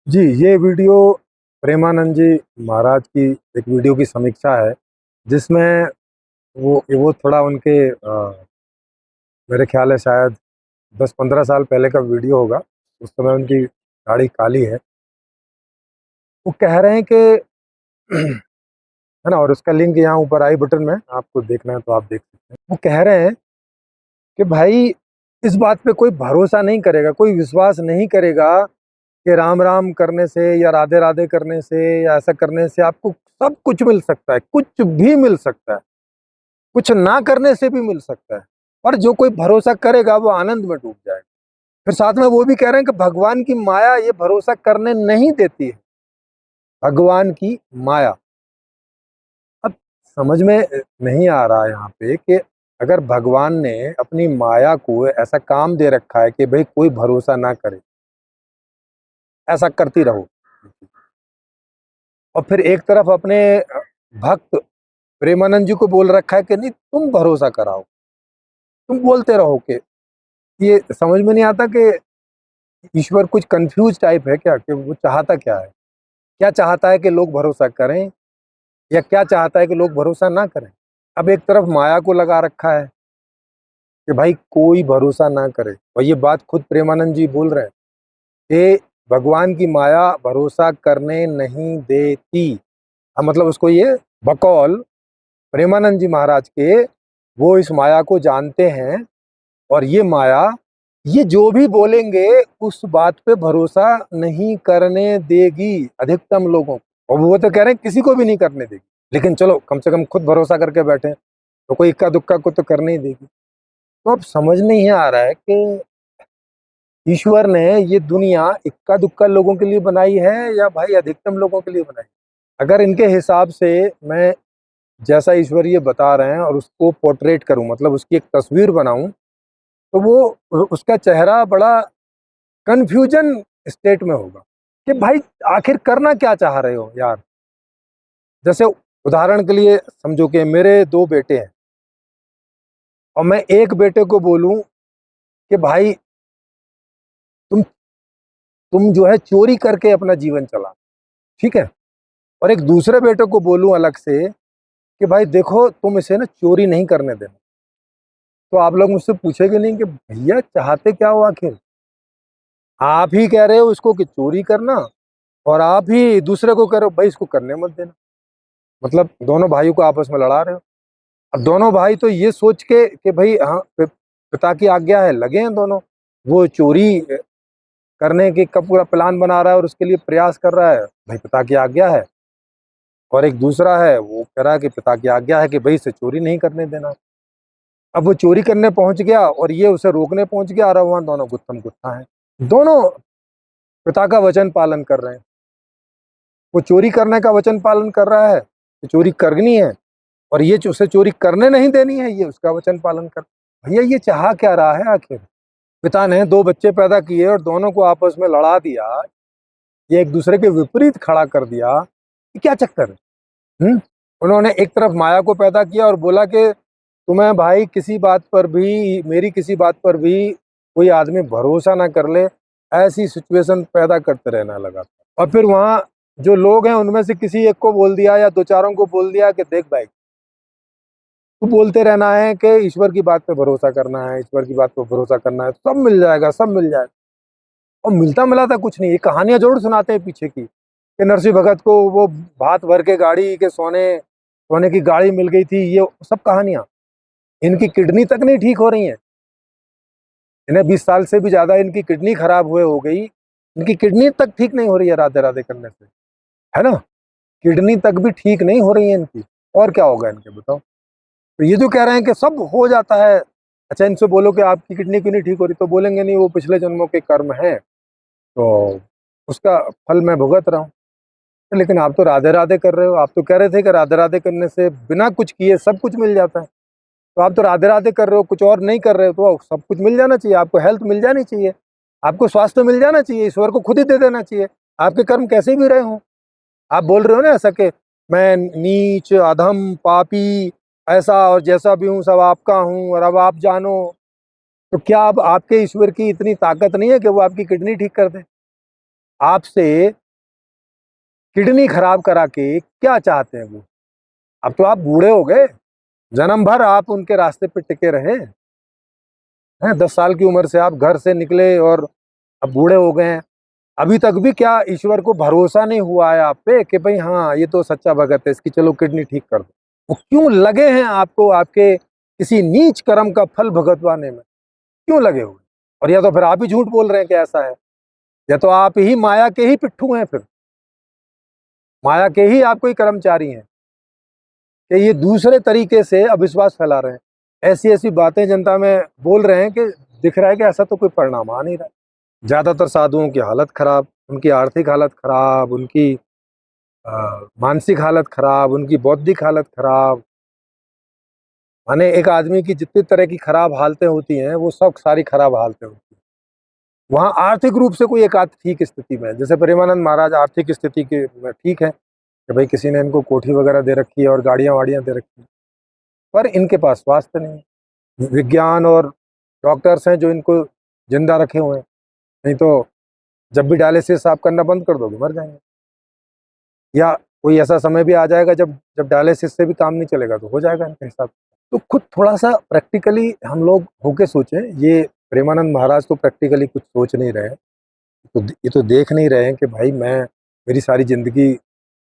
जी, ये वीडियो प्रेमानंद जी महाराज की एक वीडियो की समीक्षा है, जिसमें वो थोड़ा उनके मेरे ख़्याल है शायद 10-15 साल पहले का वीडियो होगा। उस समय उनकी दाढ़ी काली है। वो कह रहे हैं कि है ना, और उसका लिंक यहाँ ऊपर आई बटन में आपको देखना है तो आप देख सकते हैं। वो कह रहे हैं कि भाई इस बात पे कोई भरोसा नहीं करेगा, कोई विश्वास नहीं करेगा कि राम राम करने से या राधे राधे करने से या ऐसा करने से आपको सब कुछ मिल सकता है, कुछ भी मिल सकता है, कुछ ना करने से भी मिल सकता है। और जो कोई भरोसा करेगा वो आनंद में डूब जाएगा। फिर साथ में वो भी कह रहे हैं कि भगवान की माया ये भरोसा करने नहीं देती है। भगवान की माया, अब समझ में नहीं आ रहा है यहाँ पे कि अगर भगवान ने अपनी माया को ऐसा काम दे रखा है कि भाई कोई भरोसा ना करे, ऐसा करती रहो, और फिर एक तरफ अपने भक्त प्रेमानंद जी को बोल रखा है कि नहीं तुम भरोसा कराओ, तुम बोलते रहो कि ये समझ में नहीं आता कि ईश्वर कुछ कंफ्यूज टाइप है क्या, कि वो चाहता क्या है, क्या चाहता है कि लोग भरोसा करें या क्या चाहता है कि लोग भरोसा ना करें। अब एक तरफ माया को लगा रखा है कि भाई कोई भरोसा ना करे, और ये बात खुद प्रेमानंद जी बोल रहे हैं कि भगवान की माया भरोसा करने नहीं देती। अब मतलब उसको ये बकौल प्रेमानंद जी महाराज के, वो इस माया को जानते हैं, और ये माया ये जो भी बोलेंगे उस बात पे भरोसा नहीं करने देगी अधिकतम लोगों को। और वो तो कह रहे हैं किसी को भी नहीं करने देगी, लेकिन चलो कम से कम खुद भरोसा करके बैठे तो कोई इक्का दुक्का को तो करने ही देगी। तो अब समझ नहीं आ रहा है कि ईश्वर ने ये दुनिया इक्का दुक्का लोगों के लिए बनाई है या भाई अधिकतम लोगों के लिए बनाई। अगर इनके हिसाब से मैं जैसा ईश्वर ये बता रहे हैं और उसको पोर्ट्रेट करूं, मतलब उसकी एक तस्वीर बनाऊं, तो वो उसका चेहरा बड़ा कन्फ्यूजन स्टेट में होगा कि भाई आखिर करना क्या चाह रहे हो यार। जैसे उदाहरण के लिए समझो कि मेरे 2 बेटे हैं, और मैं एक बेटे को बोलूं कि भाई तुम तुम जो है चोरी करके अपना जीवन चला, ठीक है, और एक दूसरे बेटे को बोलूं अलग से कि भाई देखो तुम इसे ना चोरी नहीं करने देना। तो आप लोग मुझसे पूछेंगे नहीं कि भैया चाहते क्या हो आखिर, आप ही कह रहे हो इसको कि चोरी करना, और आप ही दूसरे को कह रहे हो भाई इसको करने मत देना। मतलब दोनों भाइयों को आपस में लड़ा रहे हो। अब दोनों भाई तो ये सोच के कि भाई हाँ पिता की आज्ञा है, लगे हैं दोनों। वो चोरी करने की का पूरा प्लान बना रहा है और उसके लिए प्रयास कर रहा है, भाई पिता की आज्ञा है। और एक दूसरा है वो कह रहा है कि पिता की आज्ञा है कि भाई इसे चोरी नहीं करने देना। अब वो चोरी करने पहुंच गया और ये उसे रोकने पहुंच गया, और वहां दोनों गुत्थम गुत्था है। दोनों पिता का वचन पालन कर रहे हैं। वो चोरी करने का वचन पालन कर रहा है कि चोरी करनी है, और ये उसे चोरी करने नहीं देनी है, ये उसका वचन पालन कर। भैया ये चाह क्या रहा है आखिर। पिता ने 2 बच्चे पैदा किए और दोनों को आपस में लड़ा दिया, ये एक दूसरे के विपरीत खड़ा कर दिया, ये क्या चक्कर है। उन्होंने एक तरफ माया को पैदा किया और बोला कि तुम्हें भाई किसी बात पर भी, मेरी किसी बात पर भी कोई आदमी भरोसा ना कर ले, ऐसी सिचुएशन पैदा करते रहना लगा। और फिर वहाँ जो लोग हैं उनमें से किसी एक को बोल दिया या 2-4 को बोल दिया कि देख भाई तू बोलते रहना है कि ईश्वर की बात पे भरोसा करना है, ईश्वर की बात पे भरोसा करना है, सब मिल जाएगा, सब मिल जाएगा। और मिलता मिलाता कुछ नहीं। ये कहानियां जरूर सुनाते हैं पीछे की कि नरसिंह भगत को वो भात भर के गाड़ी के सोने सोने की गाड़ी मिल गई थी, ये सब कहानियां। इनकी किडनी तक नहीं ठीक हो रही है। इन्हें 20 साल से भी ज्यादा इनकी किडनी खराब हुए हो गई, इनकी किडनी तक ठीक नहीं हो रही है राधे राधे करने से, है ना। किडनी तक भी ठीक नहीं हो रही है इनकी, और क्या होगा इनके बताओ। तो ये जो कह रहे हैं कि सब हो जाता है, अच्छा इनसे बोलो कि आपकी किडनी क्यों नहीं ठीक हो रही, तो बोलेंगे नहीं वो पिछले जन्मों के कर्म है, तो उसका फल मैं भुगत रहा हूँ। लेकिन आप तो राधे राधे कर रहे हो, आप तो कह रहे थे कि राधे राधे करने से बिना कुछ किए सब कुछ मिल जाता है। तो आप तो राधे राधे कर रहे हो, कुछ और नहीं कर रहे हो, तो सब कुछ मिल जाना चाहिए, आपको हेल्थ मिल जानी चाहिए, आपको स्वास्थ्य मिल जाना चाहिए, ईश्वर को खुद ही दे देना चाहिए, आपके कर्म कैसे भी रहे हों। आप बोल रहे हो ना ऐसा कि मैं नीच अधम पापी ऐसा और जैसा भी हूँ सब आपका हूँ और अब आप जानो। तो क्या अब आपके ईश्वर की इतनी ताकत नहीं है कि वो आपकी किडनी ठीक कर दे। आपसे किडनी खराब करा के क्या चाहते हैं वो? अब तो आप बूढ़े हो गए, जन्म भर आप उनके रास्ते पे टिके रहे हैं। 10 साल की उम्र से आप घर से निकले और अब बूढ़े हो गए हैं। अभी तक भी क्या ईश्वर को भरोसा नहीं हुआ है आप पे कि भाई हाँ ये तो सच्चा भगत है, इसकी चलो किडनी ठीक कर दो? वो क्यों लगे हैं आपको आपके किसी नीच कर्म का फल भुगतवाने में? क्यों लगे हुए? और या तो फिर आप ही झूठ बोल रहे हैं कि ऐसा है, या तो आप ही माया के ही पिट्ठू हैं, फिर माया के ही आप कोई कर्मचारी हैं कि ये दूसरे तरीके से अविश्वास फैला रहे हैं। ऐसी ऐसी बातें जनता में बोल रहे हैं कि दिख रहा है कि ऐसा तो कोई परिणाम आ नहीं रहा। ज़्यादातर साधुओं की हालत खराब, उनकी आर्थिक हालत खराब, उनकी मानसिक हालत खराब, उनकी बौद्धिक हालत खराब। माने एक आदमी की जितनी तरह की खराब हालतें होती हैं, वो सब सारी खराब हालतें होती हैं। वहाँ आर्थिक रूप से कोई एक आध ठीक स्थिति में है, जैसे प्रेमानंद महाराज आर्थिक स्थिति के में ठीक है कि भाई किसी ने इनको कोठी वगैरह दे रखी है और गाड़ियाँ-वाड़ियाँ दे रखी हैं, पर इनके पास स्वास्थ्य नहीं है। विज्ञान और डॉक्टर्स हैं जो इनको ज़िंदा रखे हुए हैं, नहीं तो जब भी डायलिसिस आप करना बंद कर दोगे, मर जाएँगे। या कोई ऐसा समय भी आ जाएगा जब जब डायलिसिस से भी काम नहीं चलेगा तो हो जाएगा इनके हिसाब से। तो खुद थोड़ा-सा प्रैक्टिकली हम लोग होके सोचें। ये प्रेमानंद महाराज तो प्रैक्टिकली कुछ सोच नहीं रहे हैं। तो ये तो देख नहीं रहे हैं कि भाई मेरी सारी ज़िंदगी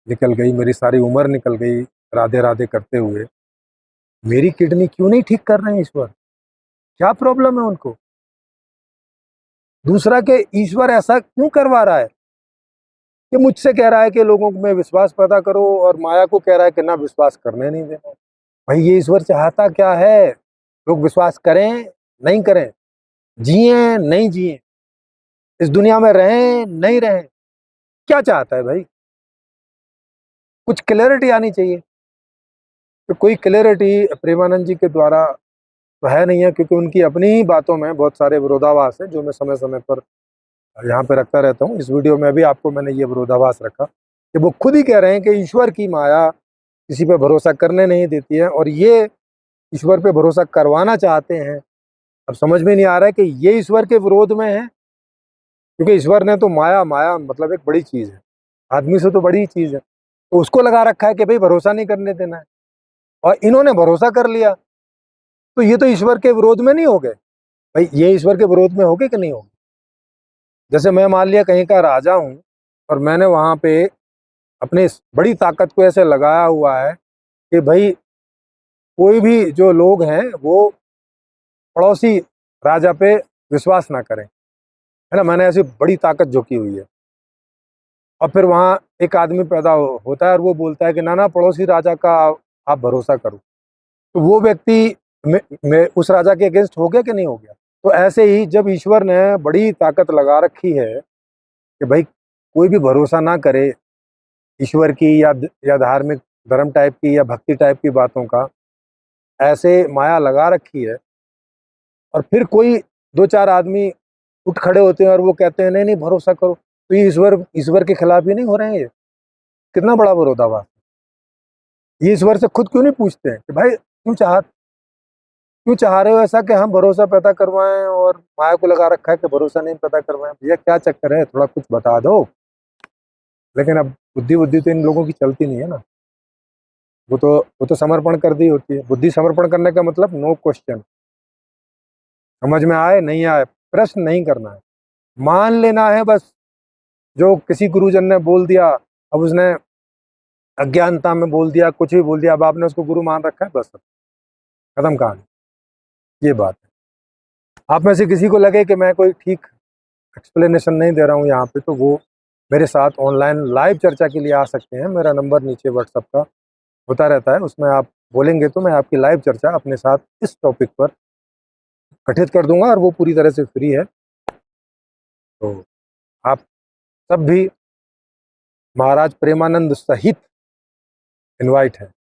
निकल गई, मेरी सारी उम्र निकल गई राधे-राधे करते हुए। मेरी किडनी क्यों नहीं ठीक कर रहे हैं ईश्वर? क्या प्रॉब्लम है उनको? दूसरा कि ईश्वर ऐसा क्यों करवा रहा है कि मुझसे कह रहा है कि लोगों में विश्वास पैदा करो और माया को कह रहा है कि ना विश्वास करने नहीं देना। भाई ये ईश्वर चाहता क्या है? लोग विश्वास करें, नहीं करें, जिएँ, नहीं जिएँ, इस दुनिया में रहें, नहीं रहें, क्या चाहता है भाई? कुछ क्लैरिटी आनी चाहिए। तो कोई क्लैरिटी प्रेमानंद जी के द्वारा तो है नहीं है, क्योंकि उनकी अपनी ही बातों में बहुत सारे विरोधाभास हैं, जो मैं समय-समय पर यहाँ पे रखता रहता हूँ। इस वीडियो में भी आपको मैंने ये विरोधाभास रखा कि वो खुद ही कह रहे हैं कि ईश्वर की माया किसी पे भरोसा करने नहीं देती है और ये ईश्वर पे भरोसा करवाना चाहते हैं। अब समझ में नहीं आ रहा है कि ये ईश्वर के विरोध में है, क्योंकि ईश्वर ने तो माया माया मतलब एक बड़ी चीज़ है, आदमी से तो बड़ी चीज़ है, तो उसको लगा रखा है कि भाई भरोसा नहीं करने देना है और इन्होंने भरोसा कर लिया, तो ये तो ईश्वर के विरोध में नहीं हो गए? भाई ये ईश्वर के विरोध में हो गए कि नहीं हो गए? जैसे मैं मान लिया कहीं का राजा हूँ और मैंने वहाँ पे अपनी इस बड़ी ताकत को ऐसे लगाया हुआ है कि भाई कोई भी जो लोग हैं वो पड़ोसी राजा पे विश्वास ना करें, है ना? मैंने ऐसी बड़ी ताकत झोंकी हुई है और फिर वहाँ एक आदमी पैदा होता है और वो बोलता है कि ना ना पड़ोसी राजा का आप भरोसा करो, तो वो व्यक्ति में उस राजा के अगेंस्ट हो गया कि नहीं हो गया? तो ऐसे ही जब ईश्वर ने बड़ी ताकत लगा रखी है कि भाई कोई भी भरोसा ना करे ईश्वर की या धार्मिक धर्म टाइप की या भक्ति टाइप की बातों का, ऐसे माया लगा रखी है और फिर कोई 2-4 आदमी उठ खड़े होते हैं और वो कहते हैं नहीं नहीं भरोसा करो, तो ये ईश्वर ईश्वर के खिलाफ ही नहीं हो रहे हैं ये? कितना बड़ा विरोधाभास। ये ईश्वर से खुद क्यों नहीं पूछते हैं कि भाई क्यों चाह रहे हो ऐसा कि हम भरोसा पैदा करवाएं और माया को लगा रखा है कि भरोसा नहीं पैदा करवाएं? भैया क्या चक्कर है, थोड़ा कुछ बता दो। लेकिन अब बुद्धि बुद्धि तो इन लोगों की चलती नहीं है ना। वो तो समर्पण कर दी होती है। बुद्धि समर्पण करने का मतलब नो क्वेश्चन, समझ में आए नहीं आए प्रश्न नहीं करना है, मान लेना है बस। जो किसी गुरुजन ने बोल दिया, अब उसने अज्ञानता में बोल दिया, कुछ भी बोल दिया, अब आपने उसको गुरु मान रखा है, बस खत्म कहानी। ये बात है। आप में से किसी को लगे कि मैं कोई ठीक एक्सप्लेनेशन नहीं दे रहा हूँ यहाँ पे, तो वो मेरे साथ ऑनलाइन लाइव चर्चा के लिए आ सकते हैं। मेरा नंबर नीचे व्हाट्सएप का होता रहता है, उसमें आप बोलेंगे तो मैं आपकी लाइव चर्चा अपने साथ इस टॉपिक पर गठित कर दूंगा और वो पूरी तरह से फ्री है। तो आप सब भी महाराज प्रेमानंद सहित इनवाइट है।